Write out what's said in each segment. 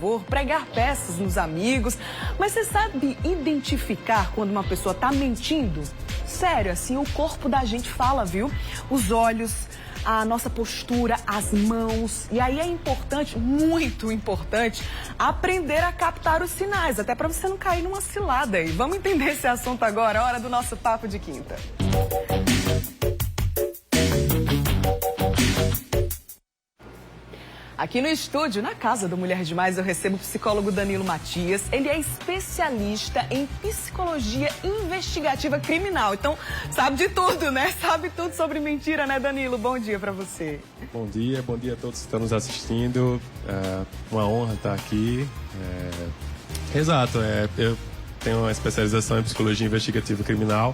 favor, pregar peças nos amigos. Mas você sabe identificar quando uma pessoa tá mentindo? Sério, assim, o corpo da gente fala, viu? Os olhos, a nossa postura, as mãos. E aí é importante, muito importante, aprender a captar os sinais, até para você não cair numa cilada aí. Vamos entender esse assunto agora, hora do nosso Papo de Quinta. Aqui no estúdio, na casa do Mulher Demais, eu recebo o psicólogo Danilo Matias. Ele é especialista em psicologia investigativa criminal. Então, sabe de tudo, né? Sabe tudo sobre mentira, né, Danilo? Bom dia pra você. Bom dia a todos que estão nos assistindo. Uma honra estar aqui. Exato, eu tenho uma especialização em psicologia investigativa criminal.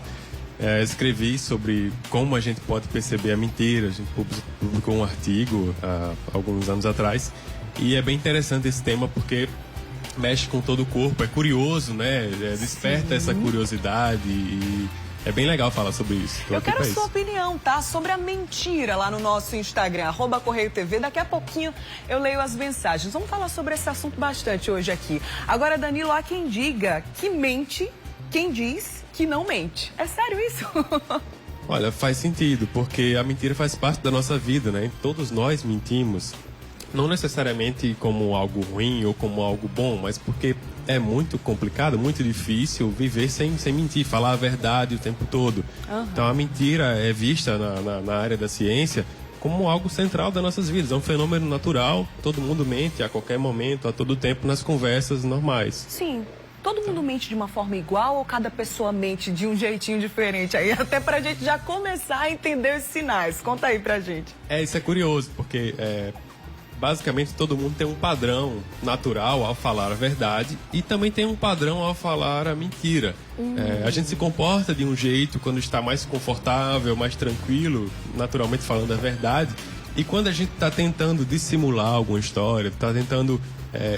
Escrevi sobre como a gente pode perceber a mentira. A gente publicou um artigo há alguns anos atrás. E é bem interessante esse tema porque mexe com todo o corpo. É curioso, né? Desperta essa curiosidade e é bem legal falar sobre isso. Eu quero a sua opinião, tá? Sobre a mentira lá no nosso Instagram, @CorreioTV. Daqui a pouquinho eu leio as mensagens. Vamos falar sobre esse assunto bastante hoje aqui. Agora, Danilo, há quem diga que mente, quem diz que não mente. É sério isso? Olha, faz sentido, porque a mentira faz parte da nossa vida, né? Todos nós mentimos. Não necessariamente como algo ruim ou como algo bom, mas porque é muito complicado, muito difícil viver sem mentir, falar a verdade o tempo todo. Então a mentira é vista na área da ciência como algo central das nossas vidas. É um fenômeno natural, todo mundo mente a qualquer momento, a todo tempo, nas conversas normais. Sim. Todo mundo mente de uma forma igual ou cada pessoa mente de um jeitinho diferente? Aí até pra gente já começar a entender os sinais. Conta aí pra gente. Isso é curioso, porque basicamente todo mundo tem um padrão natural ao falar a verdade e também tem um padrão ao falar a mentira. A gente se comporta de um jeito quando está mais confortável, mais tranquilo, naturalmente falando a verdade. E quando a gente está tentando dissimular alguma história, está tentando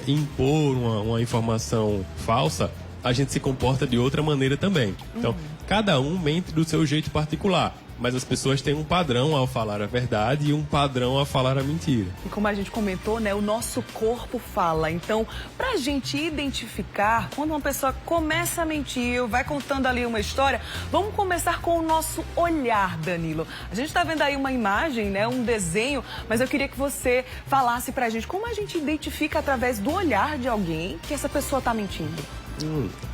impor uma informação falsa, a gente se comporta de outra maneira também. Então, cada um mente do seu jeito particular, mas as pessoas têm um padrão ao falar a verdade e um padrão ao falar a mentira. E como a gente comentou, né, o nosso corpo fala. Então, pra gente identificar quando uma pessoa começa a mentir, vai contando ali uma história, vamos começar com o nosso olhar, Danilo. A gente tá vendo aí uma imagem, né, um desenho, mas eu queria que você falasse pra gente como a gente identifica através do olhar de alguém que essa pessoa tá mentindo.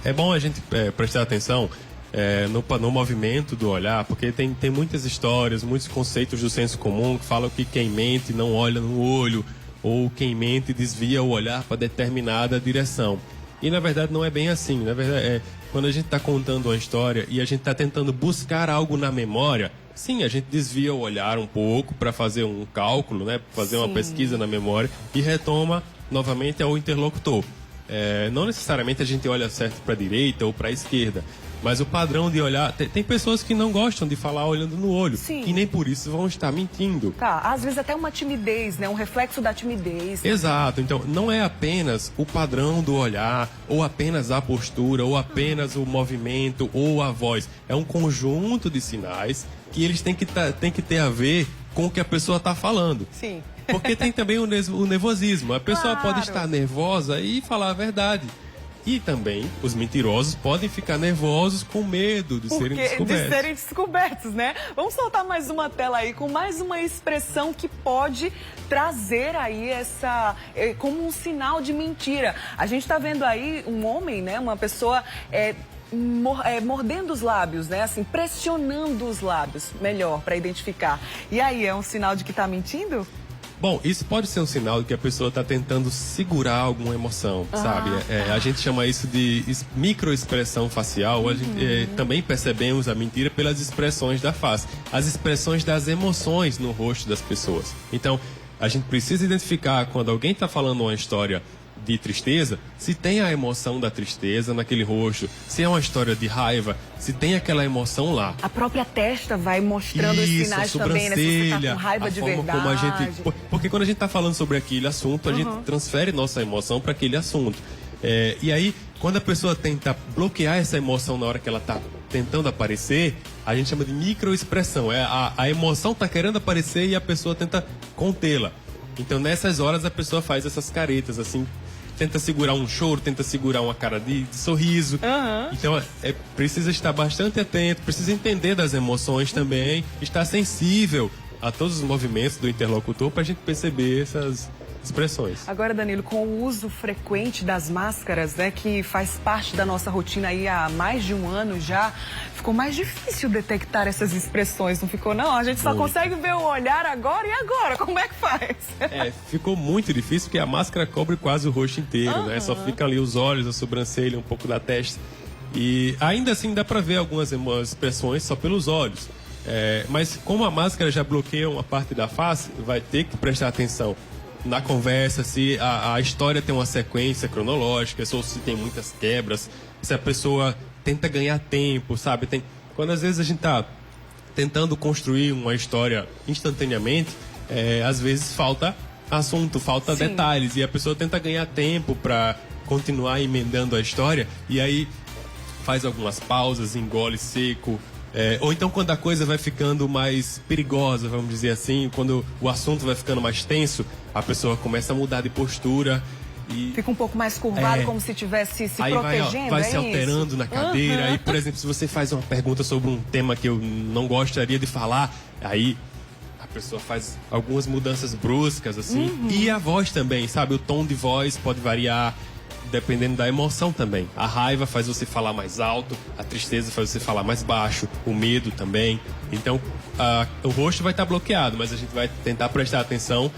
É bom a gente prestar atenção no movimento do olhar, porque tem muitas histórias, muitos conceitos do senso comum que falam que quem mente não olha no olho, ou quem mente desvia o olhar para determinada direção. E na verdade não é bem assim. Na verdade, quando a gente está contando uma história e a gente está tentando buscar algo na memória, sim, a gente desvia o olhar um pouco para fazer um cálculo, né, fazer uma pesquisa na memória e retoma novamente ao interlocutor. Não necessariamente a gente olha certo para a direita ou para a esquerda, mas o padrão de olhar... Tem pessoas que não gostam de falar olhando no olho, e nem por isso vão estar mentindo. Tá, às vezes até uma timidez, né? Um reflexo da timidez. Exato, então não é apenas o padrão do olhar, ou apenas a postura, ou apenas o movimento, ou a voz. É um conjunto de sinais que eles têm que ter a ver com o que a pessoa está falando. Sim. Porque tem também o nervosismo. A pessoa pode estar nervosa e falar a verdade. E também os mentirosos podem ficar nervosos com medo de serem descobertos. De serem descobertos, né? Vamos soltar mais uma tela aí com mais uma expressão que pode trazer aí como um sinal de mentira. A gente tá vendo aí um homem, né? Uma pessoa mordendo os lábios, né? Assim, pressionando os lábios, melhor, para identificar. E aí, é um sinal de que tá mentindo? Bom, isso pode ser um sinal de que a pessoa está tentando segurar alguma emoção, sabe? A gente chama isso de microexpressão facial. A gente, também percebemos a mentira pelas expressões da face, as expressões das emoções no rosto das pessoas. Então, a gente precisa identificar quando alguém está falando uma história de tristeza, se tem a emoção da tristeza naquele rosto, se é uma história de raiva, se tem aquela emoção lá. A própria testa vai mostrando os sinais também, né? Se você tá com raiva de verdade. Como a gente, porque quando a gente está falando sobre aquele assunto, a gente transfere nossa emoção para aquele assunto. E aí, quando a pessoa tenta bloquear essa emoção na hora que ela está tentando aparecer, a gente chama de microexpressão. A emoção está querendo aparecer e a pessoa tenta contê-la. Então, nessas horas, a pessoa faz essas caretas, assim, tenta segurar um choro, tenta segurar uma cara de sorriso. Então, precisa estar bastante atento, precisa entender das emoções também, estar sensível a todos os movimentos do interlocutor para a gente perceber essas expressões. Agora, Danilo, com o uso frequente das máscaras, né, que faz parte da nossa rotina aí há mais de um ano já, ficou mais difícil detectar essas expressões, não ficou não? A gente só consegue ver o olhar agora, e agora? Como é que faz? Ficou muito difícil porque a máscara cobre quase o rosto inteiro, né? Só ficam ali os olhos, a sobrancelha, um pouco da testa. E ainda assim dá para ver algumas expressões só pelos olhos. Mas como a máscara já bloqueia uma parte da face, vai ter que prestar atenção na conversa, se a história tem uma sequência cronológica, ou se tem muitas quebras, se a pessoa tenta ganhar tempo, sabe? Quando às vezes a gente tá tentando construir uma história instantaneamente, às vezes falta assunto, falta detalhes, e a pessoa tenta ganhar tempo para continuar emendando a história, e aí faz algumas pausas, engole seco. Ou então quando a coisa vai ficando mais perigosa, vamos dizer assim, quando o assunto vai ficando mais tenso, a pessoa começa a mudar de postura e... Fica um pouco mais curvado, como se estivesse se aí protegendo, vai se alterando na cadeira. Aí, por exemplo, se você faz uma pergunta sobre um tema que eu não gostaria de falar, aí a pessoa faz algumas mudanças bruscas, assim. E a voz também, sabe? O tom de voz pode variar dependendo da emoção também. A raiva faz você falar mais alto, a tristeza faz você falar mais baixo, o medo também. Então, o rosto vai estar bloqueado, mas a gente vai tentar prestar atenção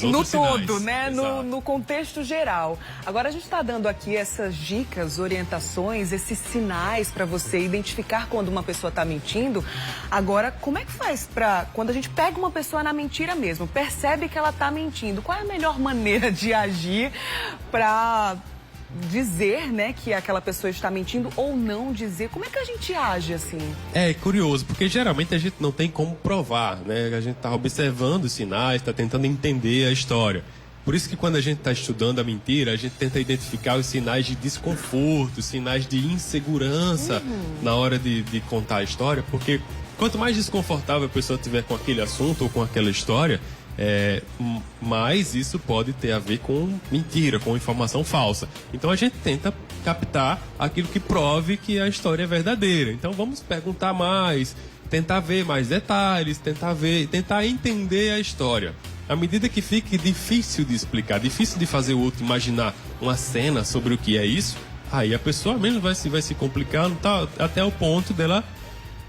no todo, sinais, né? No contexto geral. Agora a gente está dando aqui essas dicas, orientações, esses sinais para você identificar quando uma pessoa está mentindo. Agora, como é que faz para quando a gente pega uma pessoa na mentira mesmo, percebe que ela está mentindo? Qual é a melhor maneira de agir para dizer, né, que aquela pessoa está mentindo ou não dizer? Como é que a gente age assim? É curioso, porque geralmente a gente não tem como provar, né? A gente está observando os sinais, está tentando entender a história. Por isso que quando a gente está estudando a mentira, a gente tenta identificar os sinais de desconforto, sinais de insegurança na hora de contar a história, porque quanto mais desconfortável a pessoa estiver com aquele assunto ou com aquela história, mas isso pode ter a ver com mentira, com informação falsa. Então a gente tenta captar aquilo que prove que a história é verdadeira. Então vamos perguntar mais, tentar ver mais detalhes, tentar entender a história. À medida que fique difícil de explicar, difícil de fazer o outro imaginar uma cena sobre o que é isso, aí a pessoa mesmo vai se complicando, tá, até o ponto dela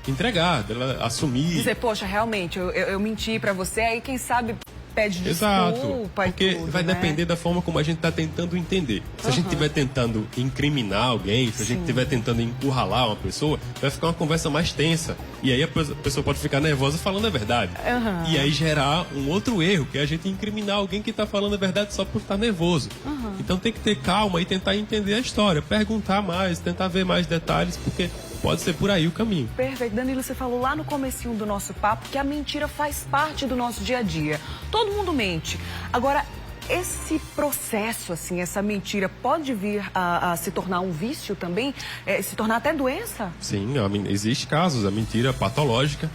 entregar, dela assumir. Dizer, poxa, realmente, eu menti pra você, aí quem sabe pede desculpa. Exato, porque tudo, vai né? depender da forma como a gente está tentando entender. Se a gente estiver tentando incriminar alguém, se a gente estiver tentando encurralar uma pessoa, vai ficar uma conversa mais tensa. E aí a pessoa pode ficar nervosa falando a verdade. E aí gerar um outro erro, que é a gente incriminar alguém que está falando a verdade só por estar nervoso. Então tem que ter calma e tentar entender a história, perguntar mais, tentar ver mais detalhes, porque pode ser por aí o caminho. Perfeito. Danilo, você falou lá no comecinho do nosso papo que a mentira faz parte do nosso dia a dia. Todo mundo mente. Agora, esse processo, assim, essa mentira pode vir a se tornar um vício também? Se tornar até doença? Sim, existe casos, a mentira patológica.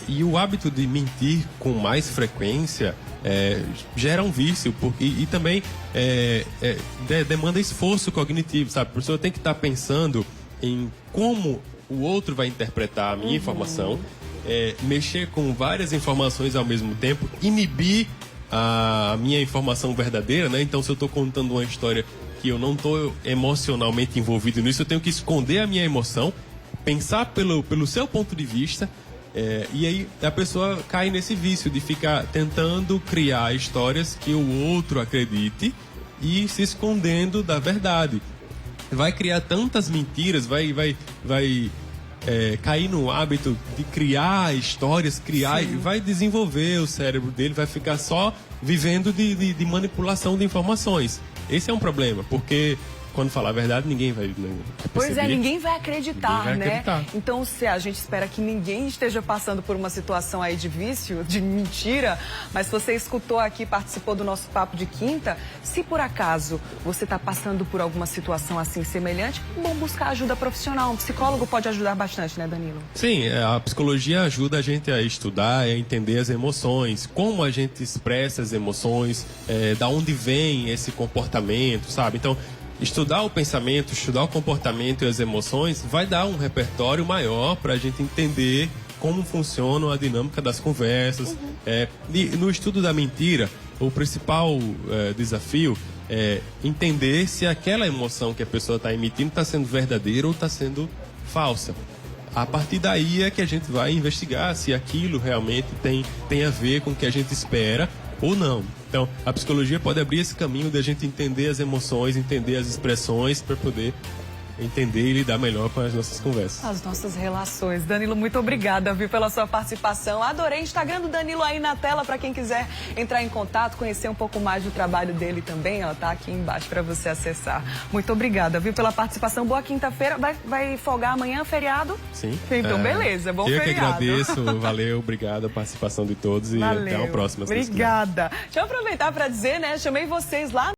E o hábito de mentir com mais frequência gera um vício e também demanda esforço cognitivo, sabe? A pessoa tem que estar pensando em como o outro vai interpretar a minha informação, mexer com várias informações ao mesmo tempo, inibir a minha informação verdadeira, né? Então, se eu estou contando uma história que eu não estou emocionalmente envolvido nisso, eu tenho que esconder a minha emoção, pensar pelo seu ponto de vista, e aí a pessoa cai nesse vício de ficar tentando criar histórias que o outro acredite e se escondendo da verdade. Vai criar tantas mentiras, vai cair no hábito de criar histórias, e vai desenvolver o cérebro dele, vai ficar só vivendo de manipulação de informações. Esse é um problema, porque quando falar a verdade, ninguém vai Pois é, perceber. ninguém vai acreditar, Ninguém vai né? acreditar. Então, se a gente espera que ninguém esteja passando por uma situação aí de vício, de mentira, mas você escutou aqui, participou do nosso papo de quinta, se por acaso você está passando por alguma situação assim semelhante, é bom buscar ajuda profissional. Um psicólogo pode ajudar bastante, né, Danilo? Sim, a psicologia ajuda a gente a estudar, a entender as emoções, como a gente expressa as emoções, da onde vem esse comportamento, sabe? Então, estudar o pensamento, estudar o comportamento e as emoções vai dar um repertório maior para a gente entender como funciona a dinâmica das conversas. E no estudo da mentira, o principal desafio é entender se aquela emoção que a pessoa está emitindo está sendo verdadeira ou está sendo falsa. A partir daí é que a gente vai investigar se aquilo realmente tem a ver com o que a gente espera ou não. Então, a psicologia pode abrir esse caminho de a gente entender as emoções, entender as expressões para poder entender e lidar melhor com as nossas conversas. As nossas relações. Danilo, muito obrigada, viu, pela sua participação. Adorei. Instagram do Danilo aí na tela para quem quiser entrar em contato, conhecer um pouco mais do trabalho dele também, ó, tá aqui embaixo para você acessar. Muito obrigada, viu, pela participação. Boa quinta-feira. Vai folgar amanhã, feriado? Sim. Então, beleza. Bom eu feriado. Eu que agradeço. Valeu, obrigado a participação de todos e Valeu. até uma próxima. Obrigada. Deixa eu aproveitar para dizer, né, chamei vocês lá